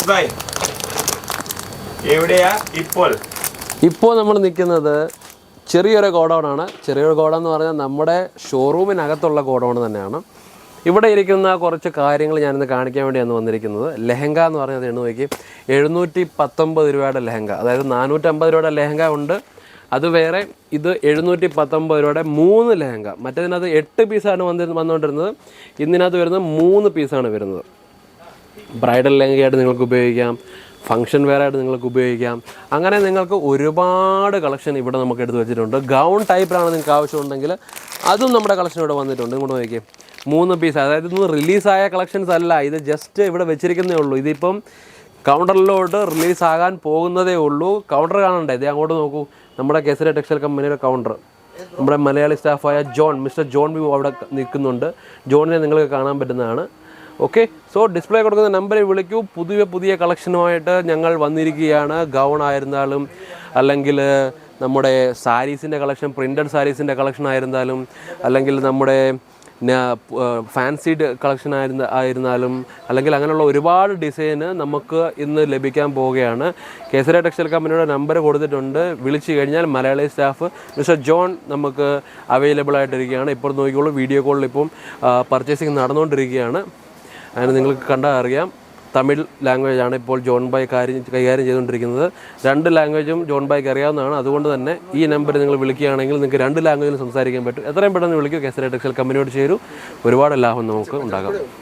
ഭായ് എവിടെയാ ഇപ്പോൾ നമ്മൾ നിൽക്കുന്നത് ചെറിയൊരു ഗോഡൗണാണ്. ചെറിയൊരു ഗോഡൗൺ എന്ന് പറഞ്ഞാൽ നമ്മുടെ ഷോറൂമിനകത്തുള്ള ഗോഡൗൺ തന്നെയാണ്. ഇവിടെ ഇരിക്കുന്ന കുറച്ച് കാര്യങ്ങൾ ഞാനിന്ന് കാണിക്കാൻ വേണ്ടിയാണ് വന്നിരിക്കുന്നത്. ലെഹങ്ക എന്ന് പറഞ്ഞത് എണ്ണ നോക്കി 719 രൂപയുടെ ലെഹങ്ക, അതായത് 450 രൂപയുടെ ലെഹങ്ക ഉണ്ട്, അത് വേറെ. ഇത് 719 രൂപയുടെ 3 ലെഹങ്ക. മറ്റേതിനകത്ത് 8 പീസാണ് വന്നുകൊണ്ടിരുന്നത്, ഇതിനകത്ത് വരുന്നത് 3 പീസാണ് വരുന്നത്. ബ്രൈഡൽ ലെഹങ്കയായിട്ട് നിങ്ങൾക്ക് ഉപയോഗിക്കാം, ഫംഗ്ഷൻ വെയർ ആയിട്ട് നിങ്ങൾക്ക് ഉപയോഗിക്കാം. അങ്ങനെ നിങ്ങൾക്ക് ഒരുപാട് കളക്ഷൻ ഇവിടെ നമുക്ക് എടുത്ത് വെച്ചിട്ടുണ്ട്. ഗൗൺ ടൈപ്പിലാണ് നിങ്ങൾക്ക് ആവശ്യമുണ്ടെങ്കിൽ അതും നമ്മുടെ കളക്ഷൻ ഇവിടെ വന്നിട്ടുണ്ട്. ഇങ്ങോട്ട് നോക്കിയേ, 3 പീസ്. അതായത് ഇതൊന്നും റിലീസായ കളക്ഷൻസ് അല്ല, ഇത് ജസ്റ്റ് ഇവിടെ വെച്ചിരിക്കുന്നേ ഉള്ളൂ. ഇതിപ്പം കൗണ്ടറിലോട്ട് റിലീസാകാൻ പോകുന്നതേ ഉള്ളൂ. കൗണ്ടർ കാണണ്ടേ? ഇത് അങ്ങോട്ട് നോക്കൂ, നമ്മുടെ കേസരി ടെക്സ്റ്റൈൽ കമ്പനിയുടെ കൗണ്ടർ. നമ്മുടെ മലയാളി സ്റ്റാഫായ മിസ്റ്റർ ജോൺ ബി അവിടെ നിൽക്കുന്നുണ്ട്. ജോണിനെ നിങ്ങൾക്ക് കാണാൻ പറ്റുന്നതാണ്. ഓക്കെ, സോ ഡിസ്പ്ലേ കൊടുക്കുന്ന നമ്പറിൽ വിളിക്കൂ. പുതിയ കളക്ഷനുമായിട്ട് ഞങ്ങൾ വന്നിരിക്കുകയാണ്. ഗൗൺ ആയിരുന്നാലും, അല്ലെങ്കിൽ നമ്മുടെ സാരീസിൻ്റെ കളക്ഷൻ, പ്രിൻറ്റഡ് സാരീസിൻ്റെ കളക്ഷൻ ആയിരുന്നാലും, അല്ലെങ്കിൽ നമ്മുടെ ഫാൻസീഡ് കളക്ഷൻ ആയിരുന്നാലും, അല്ലെങ്കിൽ അങ്ങനെയുള്ള ഒരുപാട് ഡിസൈന് നമുക്ക് ഇന്ന് ലഭിക്കാൻ പോവുകയാണ്. കേസരി ടെക്സ്റ്റൈൽ കമ്പനിയുടെ നമ്പർ കൊടുത്തിട്ടുണ്ട്. വിളിച്ചു കഴിഞ്ഞാൽ മലയാളി സ്റ്റാഫ് മിസ്റ്റർ ജോൺ നമുക്ക് അവൈലബിൾ ആയിട്ടിരിക്കുകയാണ്. ഇപ്പോൾ നോക്കിക്കോളൂ, വീഡിയോ കോളിൽ ഇപ്പം പർച്ചേസിങ് നടന്നുകൊണ്ടിരിക്കുകയാണ്. അങ്ങനെ നിങ്ങൾക്ക് കണ്ടാൽ അറിയാം, തമിഴ് ലാംഗ്വേജാണ് ഇപ്പോൾ ജോൺ ബായ് കൈകാര്യം ചെയ്തുകൊണ്ടിരിക്കുന്നത്. 2 ലാംഗ്വേജും ജോൺ ബായ്ക്ക് അറിയാവുന്നതാണ്. അതുകൊണ്ട് തന്നെ ഈ നമ്പർ നിങ്ങൾ വിളിക്കുകയാണെങ്കിൽ നിങ്ങൾക്ക് 2 ലാംഗ്വേജിൽ സംസാരിക്കാൻ പറ്റും. എത്രയും പെട്ടെന്ന് വിളിക്കൂ, കേസരി ടെക്സ്റ്റൈൽ കമ്പനിയോട് ചേരൂ. ഒരുപാട് ലാഭം നമുക്ക് ഉണ്ടാകാം.